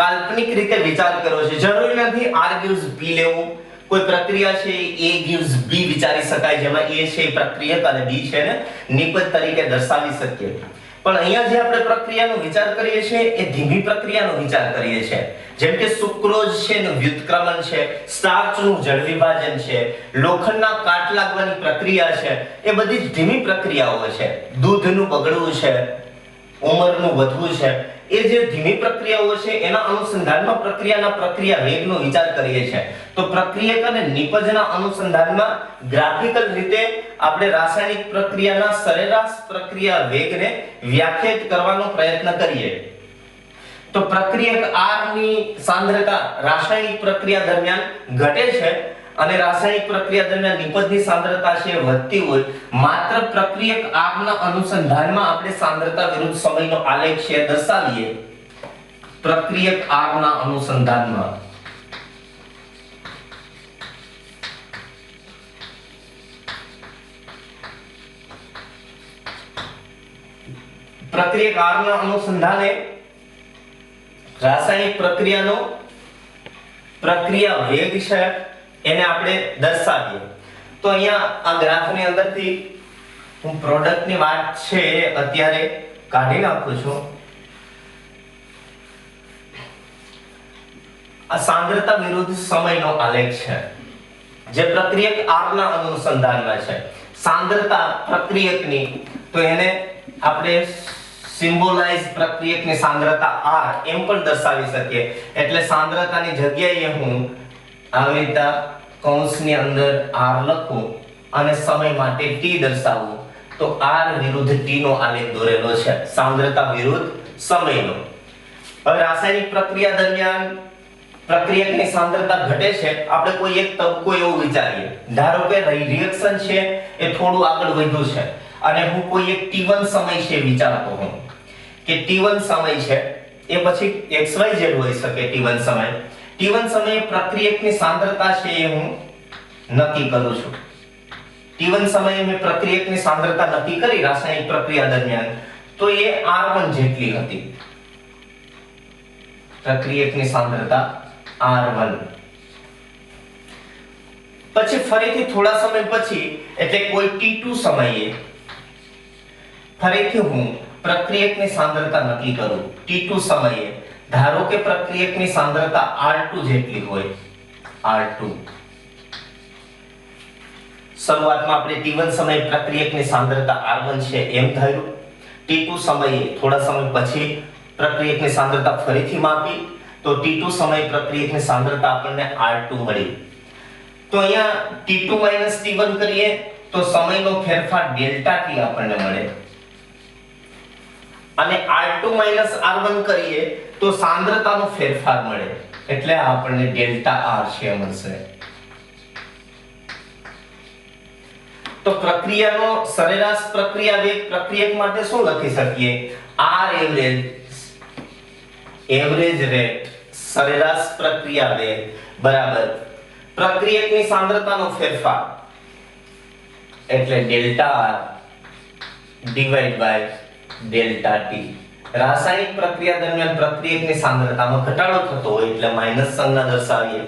કાલ્પનિક રીતે વિચાર કર્યો છે. જરૂરી નથી R gives P લેવું. કોઈ પ્રક્રિયા છે A gives B વિચારી શકાય જેમાં A છે પ્રક્રિયક અને B છે ને નિપજ તરીકે દર્શાવી શકીએ. પણ અહીંયા જે આપણે પ્રક્રિયાનો વિચાર કરીએ છીએ એ ધીમી પ્રક્રિયાનો વિચાર કરીએ છીએ, જેમ કે સુક્રોઝ છે નું વ્યુત્ક્રમણ છે, સ્ટાર્ચનું જળ વિભાજન છે, લોખંડના કાટ લાગવાની પ્રક્રિયા છે, એ બધી જ ધીમી પ્રક્રિયાઓ છે. દૂધનું બગડવું છે, ઉંમરનું વધવું છે, એ જે ધીમી પ્રક્રિયાઓ છે એના અનુસંધાનમાં પ્રક્રિયા વેગનો વિચાર કરીએ છીએ. તો પ્રક્રિયક અને નિપજના અનુસંધાનમાં ગ્રાફિકલ રીતે આપણે રાસાયણિક પ્રક્રિયાના સરેરાશ પ્રક્રિયા વેગને વ્યાખ્યાયિત કરવાનો પ્રયત્ન કરીએ. તો પ્રક્રિયક R ની સાંદ્રતા રાસાયણિક પ્રક્રિયા દરમિયાન ઘટે છે અને રાસાયણિક પ્રક્રિયા દરમિયાન નિપજની સાંદ્રતા છે વધતી હોય, માત્ર પ્રક્રિયક R ના અનુસંધાનમાં આપણે સાંદ્રતા વિરુદ્ધ સમયનો આલેખ છે દર્શાવીએ. પ્રક્રિયક R ના અનુસંધાનમાં પ્રક્રિયક R ના અનુસંધાને રાસાયણિક પ્રક્રિયાનો પ્રક્રિયા વેગ છે એને આપણે દર્શાવીએ. તો અહીંયા આ ગ્રાફની અંદરથી હું પ્રોડક્ટની વાત છે અત્યારે કાઢી નાખું છું. આ સાંદ્રતા વિરુદ્ધ સમયનો આલેખ છે જે પ્રક્રિયક R ના અનુસંધાનમાં છે. સાંદ્રતા પ્રક્રિયકની તો એને આપણે સિમ્બોલાઇઝ પ્રક્રિયકની સાંદ્રતા R એમ પણ દર્શાવી શકીએ. એટલે સાંદ્રતાની જગ્યાએ હું આવી રીતે કૌંસની અંદર R લખું અને સમય માટે T દર્શાવું તો R વિરુદ્ધ T નો આલેખ દોરેલો છે, સાંદ્રતા વિરુદ્ધ સમયનો. હવે રાસાયણિક પ્રક્રિયા દરમિયાન પ્રક્રિયકની સાંદ્રતા ઘટે છે, આપણે કોઈ એક તબક્કો એવો વિચારીએ. ધારો કે રિએક્શન છે એ થોડું આગળ વધ્યું છે અને હું કોઈ એક T1 સમય છે વિચારતો હું કે T1 સમય છે એ પછી XYZ હોઈ શકે. T1 સમયે પ્રક્રિયકની સાંદ્રતા છે એ હું નક્કી કરું છું. T1 સમયે મેં પ્રક્રિયકની સાંદ્રતા નક્કી કરી રાસાયણિક પ્રક્રિયા દરમિયાન તો એ R1 જેટલી હતી. પ્રક્રિયકની સાંદ્રતા R1. પછી ફરીથી થોડા સમય પછી એટલે કોઈ T2 સમયે ફરીથી હું પ્રક્રિયકની સાંદ્રતા નક્કી કરું. T2 સમયે ધારો કે પ્રક્રિયકની સાંદ્રતા R2 જેટલી હોય. R2 શરૂઆતમાં આપણે T1 સમયે પ્રક્રિયકની સાંદ્રતા R1 છે એમ ધાર્યું. T2 સમયે થોડા સમય પછી પ્રક્રિયકની સાંદ્રતા ફરીથી માપી તો T2 સમયે પ્રક્રિયકની સાંદ્રતા આપણને R2 મળી. તો અહીંયા T2 T1 કરીએ તો સમયનો ફેરફાર ડેલ્ટા T આપણને મળે અને R2 R1 કરીએ તો સાંદ્રતાનો ફેરફાર મળે એટલે આપણને ડેલ્ટા R છે મળશે. તો પ્રક્રિયાનો સરેરાશ પ્રક્રિયા વેગ પ્રક્રિયક માટે શું લખી શકીએ? R એવરેજ રેટ સરેરાશ પ્રક્રિયા વેગ બરાબર પ્રક્રિયકની સાંદ્રતાનો ફેરફાર એટલે delta R divide by delta T. રાસાયણિક પ્રક્રિયા દરમિયાન પ્રક્રિયકની સાંદ્રતામાં ઘટાડો થતો હોય એટલે માઈનસ સંજ્ઞા દર્શાવીએ.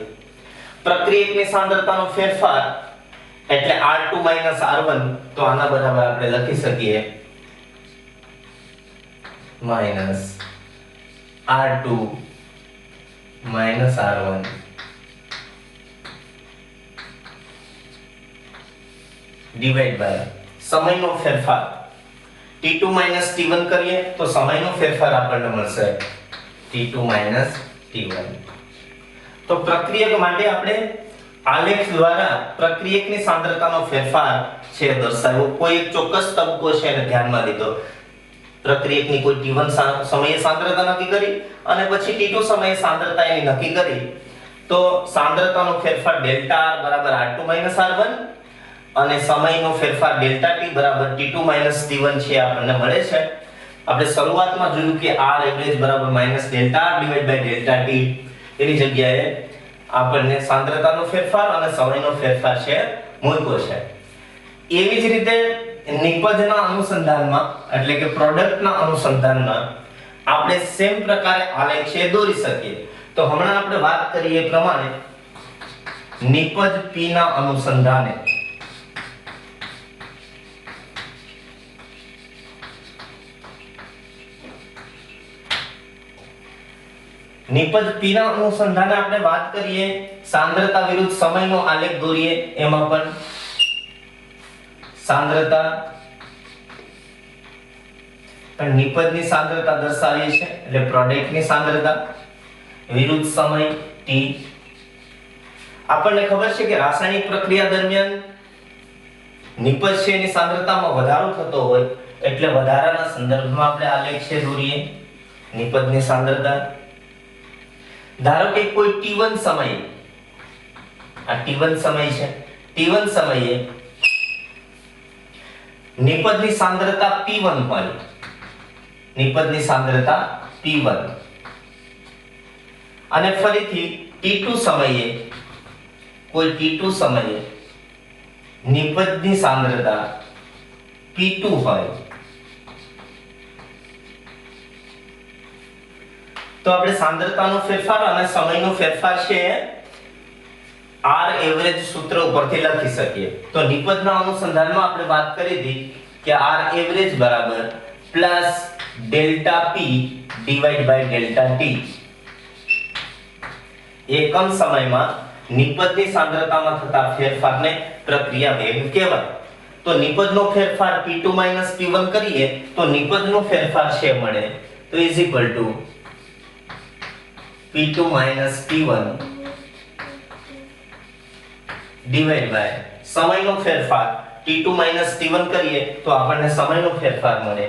પ્રક્રિયકની સાંદ્રતાનો ફેરફાર એટલે R2 R1 તો આના બરાબર આપણે લખી શકીએ minus R2 R1 divide by સમયનો ફેરફાર. T2 T1 કરીએ તો સમયનો ફેરફાર આપણને મળશે T2 T1. તો પ્રક્રિયક માટે આપણે આલેખ દ્વારા પ્રક્રિયકની સાંદ્રતાનો ફેરફાર છે દર્શાવ્યો. કોઈ એક ચોક્કસ તબક્કો છે એને ધ્યાનમાં લીધો. પ્રક્રિયકની કોઈ T1 સમયે સાંદ્રતા નક્કી કરી અને પછી T2 સમયે સાંદ્રતા એની નક્કી કરી તો સાંદ્રતાનો ફેરફાર ડેલ્ટા R બરાબર R2 R1 અને સમયનો ફેરફાર ડેલ્ટા T બરાબર T2 T1 છે આપણને મળે છે. આપણે શરૂઆતમાં જોયું કે R એવરેજ બરાબર minus delta R divide by delta T એની જગ્યાએ આપણને સાંદ્રતાનો ફેરફાર અને સમયનો ફેરફાર છે મૂક્યો છે. એવી જ રીતે નિપજના અનુસંધાનમાં એટલે કે પ્રોડક્ટના અનુસંધાનમાં આપણે સેમ પ્રકારે આલેખ છે દોરી શકીએ. તો હમણાં આપણે વાત કરીએ પ્રમાણે નિપજ P ના અનુસંધાને નિપજ P ના અનુસંધાને આપણે વાત કરીએ, સાંદ્રતા વિરુદ્ધ સમયનો આલેખ દોરીએ, એમાં પણ સાંદ્રતા પણ નિપજની સાંદ્રતા દર્શાવીએ છે, એટલે પ્રોડક્ટની સાંદ્રતા વિરુદ્ધ સમય t. આપણને ખબર છે કે રાસાયણિક પ્રક્રિયા દરમિયાન નિપજ છે એની સાંદ્રતામાં વધારો થતો હોય એટલે વધારાના સંદર્ભમાં આપણે આલેખ છે દોરીએ નિપજની સાંદ્રતા. ધારો કે કોઈ t1 સમયે, આ t1 સમય છે, t1 સમયે નિપજની સાંદ્રતા p1 હોય, નિપજની સાંદ્રતા p1, અને ફરીથી t2 સમયે, કોઈ t2 સમયે નિપજની સાંદ્રતા p2 હોય. તો આપણે સાંદ્રતાનો ફેરફાર અને સમયનો ફેરફાર છે R એવરેજ સૂત્ર ઉપરથી લખી શકીએ. તો નિપજના અનુસંધાનમાં આપણે વાત કરી હતી કે R એવરેજ બરાબર plus delta P divide by delta T. એકમ સમયમાં નિપજની સાંદ્રતામાં થતા ફેરફારને પ્રક્રિયા વેગ કહેવાય. તો નિપજનો ફેરફાર P2 P1 કરીએ તો નિપજનો ફેરફાર છે મળે તો is equal to P2 P1 divide by સમયનો ફેરફાર T2 T1 કરીએ તો આપણને સમયનો ફેરફાર મળે.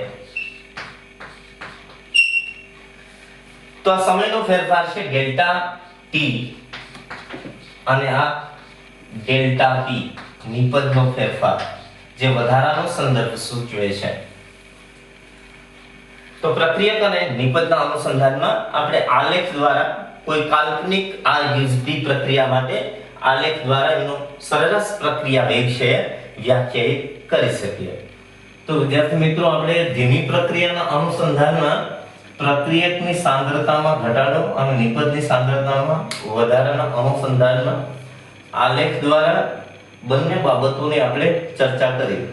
તો આ સમયનો ફેરફાર છે ડેલ્ટા T અને આ ડેલ્ટા P, નિપજનો ફેરફાર, જે વધારાનો સંદર્ભ સૂચવે છે. તો પ્રક્રિયક અને નિપજના અનુસંધાનમાં આપણે આલેખ દ્વારા કોઈ કાલ્પનિક R પ્રક્રિયા માટે આલેખ દ્વારા એનો સરેરાશ પ્રક્રિયા વેગ છે વ્યાખ્યાયિત કરી શકીએ. તો વિદ્યાર્થી મિત્રો, આપણે ધીમી પ્રક્રિયાના અનુસંધાનમાં પ્રક્રિયકની સાંદ્રતામાં ઘટાડો અને નિપજની સાંદ્રતામાં વધારાના અનુસંધાનમાં આલેખ દ્વારા બંને બાબતોની આપણે ચર્ચા કરી.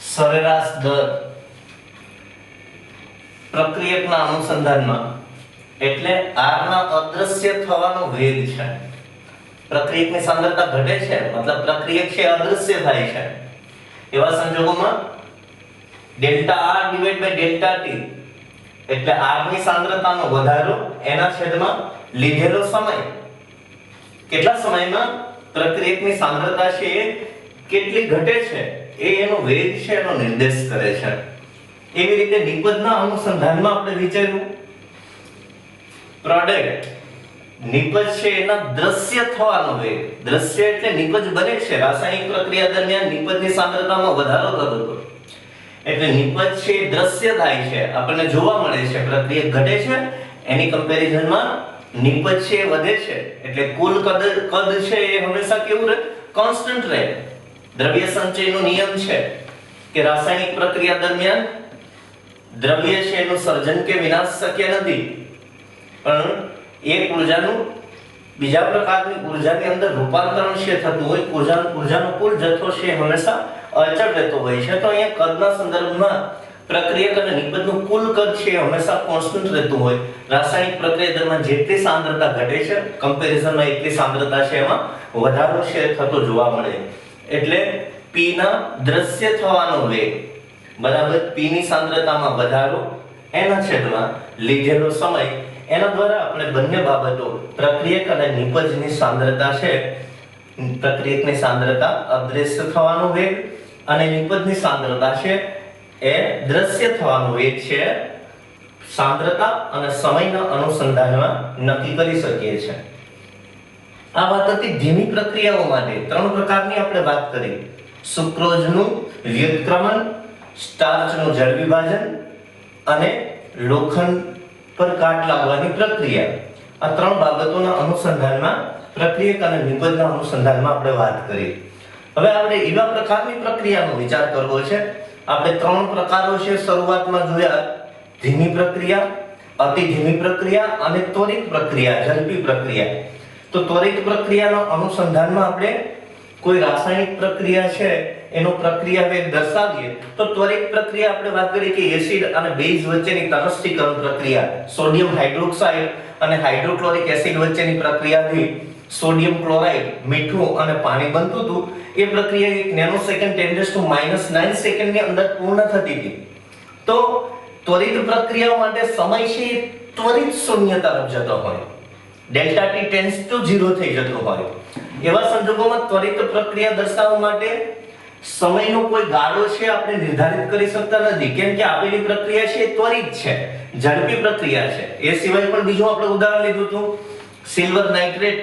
સરેરાશ દર પ્રક્રિયકના અનુસંધાનમાં એટલે R ના અદ્રશ્ય થવાનો વેગ છે. પ્રક્રિયકની સાંદ્રતા ઘટે છે મતલબ પ્રક્રિયક છે અદ્રશ્ય થાય છે. એવા સંજોગોમાં delta R divide by delta T એટલે R ની સાંદ્રતાનો વધારો એના છેદમાં લીધેલો સમય, કેટલા સમયમાં પ્રક્રિયકની સાંદ્રતા છે એ કેટલી ઘટે છે એ એનો વેગ છે એનો નિર્દેશ કરે છે. એવી રીતે નિપજના અનુસંધાનમાં આપણે વિચાર્યું પ્રોડક્ટ નિપજ છે એના દ્રશ્ય થવાનો વેગ, દ્રશ્ય એટલે નિપજ બને છે. રાસાયણિક પ્રક્રિયા દરમિયાન નિપજની સાંદ્રતામાં વધારો થતો હતો એટલે નિપજ છે દ્રશ્ય થાય છે, આપણને જોવા મળે છે. પ્રક્રિયક ઘટે છે એની કમ્પેરિઝનમાં નિપજ છે વધે છે એટલે કુલ કદ છે એ હંમેશા કેવું રહે? કોન્સ્ટન્ટ રહે. દ્રવ્ય સંચયનો નિયમ છે કે રાસાયણિક પ્રક્રિયા દરમિયાન દ્રવ્ય છે એનું સર્જન કે વિનાશ શક્ય નથી, પણ એક ઉર્જાનું બીજા પ્રકારની ઉર્જાની અંદર રૂપાંતરણ છે થતું હોય, ઉર્જાનો કુલ જથ્થો છે હંમેશા અચળ રહેતો હોય છે. તો અહીંયા કદના સંદર્ભમાં પ્રક્રિયક અને નિપજનું કુલ કદ છે હંમેશા કોન્સ્ટન્ટ રહેતું હોય. રાસાયણિક પ્રક્રિયા દરમિયાન જેટલી સાંદ્રતા ઘટે છે કમ્પેરિઝનમાં એટલી સાંદ્રતા છે એમાં વધારો છે થતો જોવા મળે. એટલે P ના દ્રશ્ય થવાનો વેગ બરાબર P ની સાંદ્રતામાં વધારો એના છેદમાં લીધેલો સમય. એના દ્વારા આપણે બંને બાબતો પ્રક્રિયક અને નિપજની સાંદ્રતા છે, પ્રક્રિયકની સાંદ્રતા અદ્રશ્ય થવાનો વેગ અને નિપજની સાંદ્રતા છે એ દ્રશ્ય થવાનો વેગ છે, સાંદ્રતા અને સમયના અનુસંધાનમાં નક્કી કરી શકીએ છીએ. આ વાત હતી ધીમી પ્રક્રિયાઓ માટે. ત્રણ પ્રકારની આપણે વાત કરી: સુક્રોઝનું વ્યુત્ક્રમણ, સ્ટાર્ચનું જળ વિભાજન અને લોખંડ પર કાટ લાગવાની પ્રક્રિયા. આ ત્રણ બાબતોના અનુસંધાનમાં પ્રક્રિયક અને નિપજના અનુસંધાનમાં આપણે વાત કરી. હવે આપણે એવા પ્રકારની પ્રક્રિયાનો વિચાર કરવો છે. આપણે ત્રણ પ્રકારો છે શરૂઆતમાં જોયા: ધીમી પ્રક્રિયા, અતિ ધીમી પ્રક્રિયા અને ત્વરિત પ્રક્રિયા, ઝડપી પ્રક્રિયા. તો ત્વરિત પ્રક્રિયાના અનુસંધાનમાં આપણે કોઈ રાસાયણિક પ્રક્રિયા છે એનો પ્રક્રિયા વેગ દર્શાવીએ તો ત્વરિત પ્રક્રિયા આપણે વાત કરી કે એસિડ અને બેઝ વચ્ચેની તટસ્થીકરણ પ્રક્રિયા, સોડિયમ હાઇડ્રોક્સાઇડ અને હાઇડ્રોક્લોરિક એસિડ વચ્ચેની પ્રક્રિયાથી સોડિયમ ક્લોરાઇડ મીઠું અને પાણી બનતું હતું, એ પ્રક્રિયા 1 નેનોસેકન્ડ 10⁻⁹ સેકન્ડની અંદર પૂર્ણ થતી હતી. તો ત્વરિત પ્રક્રિયાઓ માટે સમય છે ત્વરિત શૂન્ય તરફ જતો હોય, ડેલ્ટા ટી ટેન્ડ્સ ટુ 0 થઈ જતો હોય. એવા સંજોગોમાં ત્વરિત પ્રક્રિયા દર્શાવવા માટે સમયનો કોઈ ગાળો છે આપણે નિર્ધારિત કરી શકતા નથી, કેમ કે આપેલી પ્રક્રિયા છે ત્વરિત છે, ઝડપી પ્રક્રિયા છે. એ સિવાય પણ બીજું આપણે ઉદાહરણ લીધું હતું સિલ્વર નાઇટ્રેટ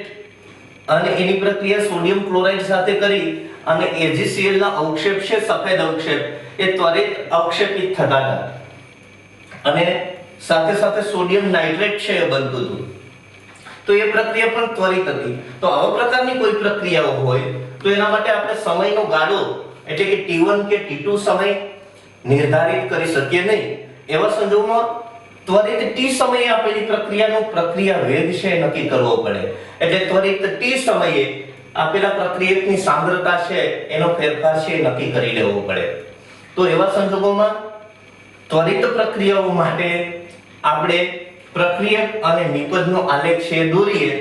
અને એની પ્રક્રિયા સોડિયમ ક્લોરાઇડ સાથે કરી અને AgCl ના અવક્ષેપ છે સફેદ અવક્ષેપ એ ત્વરિત અવક્ષેપિત થતા હતા અને સાથે સાથે સોડિયમ નાઇટ્રેટ છે એ બનતું હતું. તો એ પ્રક્રિયા પણ ત્વરિત હતી. તો આવા પ્રકારની કોઈ પ્રક્રિયાઓ હોય તો એના માટે આપણે સમયનો ગાળો એટલે કે T1 કે T2 સમય નિર્ધારિત કરી શકીએ નહીં. એવા સંજોગોમાં ત્વરિત T સમયે આપેલી પ્રક્રિયાનો પ્રક્રિયા વેગ છે નક્કી કરવો પડે. એટલે ત્વરિત T સમયે આપેલા પ્રક્રિયકની સાંદ્રતા છે એનો ફેરફાર છે નક્કી કરી લેવો પડે. તો એવા સંજોગોમાં ત્વરિત પ્રક્રિયાઓ માટે આપણે પ્રક્રિયક અને નિપજનો આલેખ છે દોરીએ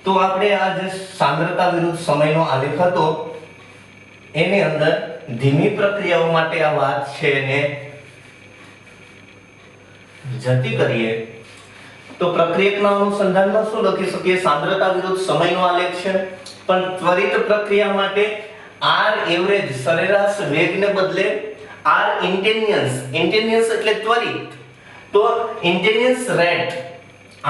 તો આપણે આ જે સાંદ્રતા વિરુદ્ધ સમયનો આલેખ હતો એની અંદર ધીમી પ્રક્રિયાઓ માટે આ વાત છે ને જતી કરીએ તો પ્રક્રિયકના અનુસંધાનમાં શું લખી શકીએ? સાંદ્રતા વિરુદ્ધ સમયનો આલેખ છે, પણ ત્વરિત પ્રક્રિયા માટે r એવરેજ સરેરાશ વેગને બદલે r ઇન્ટેન્યુઅસ એટલે ત્વરિત, તો ઇન્ટેન્યુઅસ રેટ r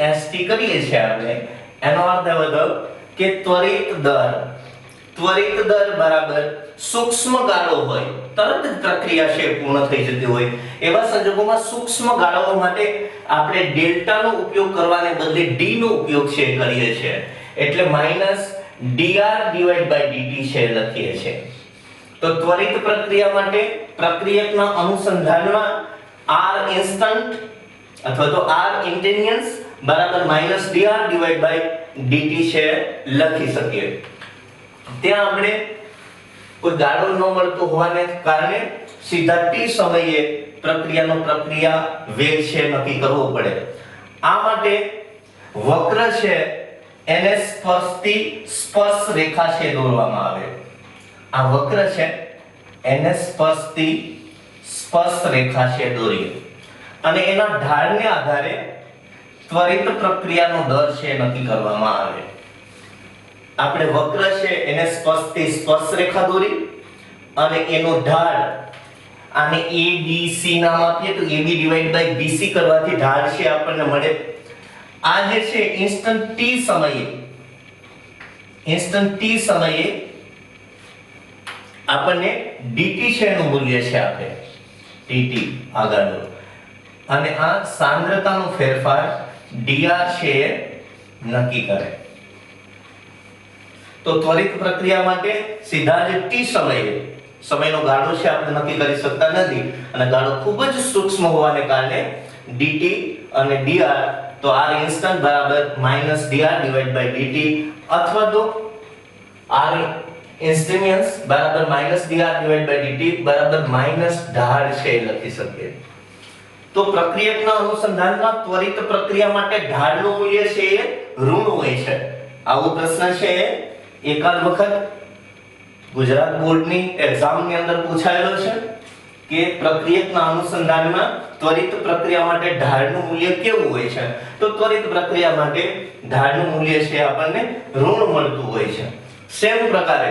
inst કરીએ છીએ આપણે, એનો અર્થ એવો થયો કે ત્વરિત દર બરાબર સૂક્ષ્મ ગાળો હોય, તરત જ પ્રક્રિયા છે પૂર્ણ થઈ જતી હોય. એવા સંજોગોમાં સૂક્ષ્મ ગાળાઓ માટે આપણે ડેલ્ટા નો ઉપયોગ કરવાને બદલે d નો ઉપયોગ છે કરીએ છીએ, એટલે -dr/dt છે લખીએ છીએ. તો ત્વરિત પ્રક્રિયા માટે પ્રક્રિયકના અનુસંધાનમાં r ઇન્સ્ટન્ટ અથવા તો r ઇન્ટેન્યુઅસ બરાબર -dr/dt છે લખી શકીએ. ત્યાં આપણે કોઈ ગાળો ન મળતો હોવાને કારણે સીધા t સમયે પ્રક્રિયાનો પ્રક્રિયા વેગ છે નક્કી કરવો પડે. આ માટે વક્ર છે એને સ્પર્શતી સ્પર્શ રેખા છે દોરવામાં આવે. આ વક્ર છે એને સ્પર્શતી સ્પર્શ રેખા છે દોરીએ અને એના ઢાળને આધારે ત્વરિત પ્રક્રિયાનો દર છે નક્કી કરવામાં આવે. આપણે વક્ર છે એને સ્પર્શતી સ્પર્શ રેખા દોરી અને એનો ઢાળ આને ABC નામ આપીએ તો AB/BC કરવાથી ઢાળ છે આપણને મળે. આ જે છે ઇન્સ્ટન્ટ t સમયે આપણને dt છે એનું મૂલ્ય છે આપે dt આગળ, અને આ સાંદ્રતાનો ફેરફાર dr છે એ નક્કી કરે. તો ત્વરિત પ્રક્રિયા માટે સીધા જ t સમયે સમયનો ગાળો છે આપણે નક્કી કરી શકતા નથી અને ગાળો ખૂબ જ સૂક્ષ્મ હોવાને કારણે dt અને dr તો r ઇન્સ્ટન્ટ બરાબર -dr/dt અથવા તો r ઇન્સ્ટેન્ટિનિયસ બરાબર -dr/dt બરાબર માઈનસ ઢાળ છે લખી શકીએ. તો પ્રક્રિયકના અનુસંધાનમાં ત્વરિત પ્રક્રિયા માટે ઢાળનું મૂલ્ય છે એ ઋણ હોય છે. આવો પ્રશ્ન છે એકાદ વખત ગુજરાત બોર્ડની એક્ઝામની અંદર પૂછાયેલો છે કે પ્રક્રિયકના અનુસંધાનમાં ત્વરિત પ્રક્રિયા માટે ઢાળનું મૂલ્ય કેવું હોય છે? તો ત્વરિત પ્રક્રિયા માટે ઢાળનું મૂલ્ય છે આપણને ઋણ મળતું હોય છે. સેમ પ્રકારે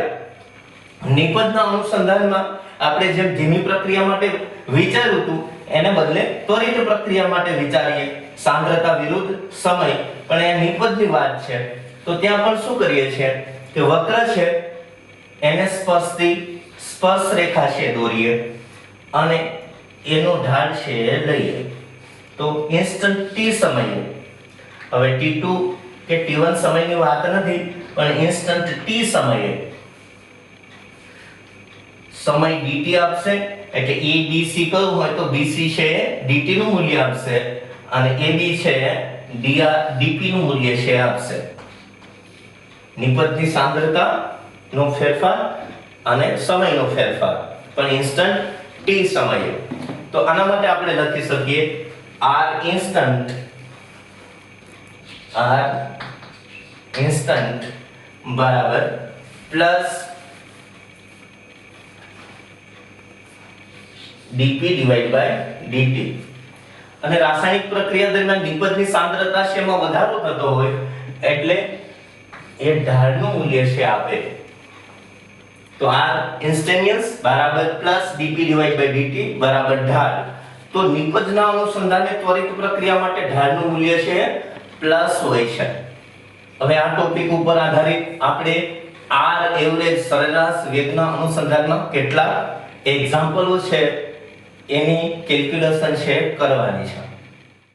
નિપજના અનુસંધાનમાં આપણે જેમ ધીમી પ્રક્રિયા માટે વિચાર્યું હતું એને બદલે ત્વરિત પ્રક્રિયા માટે વિચારીએ સાંદ્રતા વિરુદ્ધ સમય, પણ એ નિપજની વાત છે તો ત્યાં પણ શું કરીએ છીએ કે વક્ર છે એને સ્પર્શતી સ્પર્શ રેખા છે દોરીએ અને એનો ઢાળ છે લઈએ. તો ઇન્સ્ટન્ટ t સમયે, હવે t2 કે t1 સમયની વાત નથી, પણ ઇન્સ્ટન્ટ t સમયે સમય dt આપશે, એટલે ABC કયું હોય તો BC છે dt નું મૂલ્ય આપશે અને AB છે dp નું મૂલ્ય છે આપશે. નિપજની સાંદ્રતા નો ફેરફાર અને સમયનો ફેરફાર, પણ ઇન્સ્ટન્ટ t સમયે. તો આના માટે આપણે લખી શકીએ r instant બરાબર plus dp divide by dt. અને રાસાયણિક પ્રક્રિયા દરમિયાન નિપજની સાંદ્રતા છે એમાં વધારો થતો હોય એટલે એ ઢાળનું મૂલ્ય છે આપે. તો r ઇન્સ્ટેન્ટિનિયસ બરાબર plus dp divide by dt બરાબર ઢાળ. તો નિપજના અનુસંધાને ત્વરિત પ્રક્રિયા માટે ઢાળનું મૂલ્ય છે પ્લસ હોય છે. હવે આ ટોપિક ઉપર આધારિત આપણે r એવરેજ સરેરાશ વેગના અનુસંધાનમાં કેટલા એક્ઝામ્પલો છે એની કેલ્ક્યુલેશન છે કરવાની છે.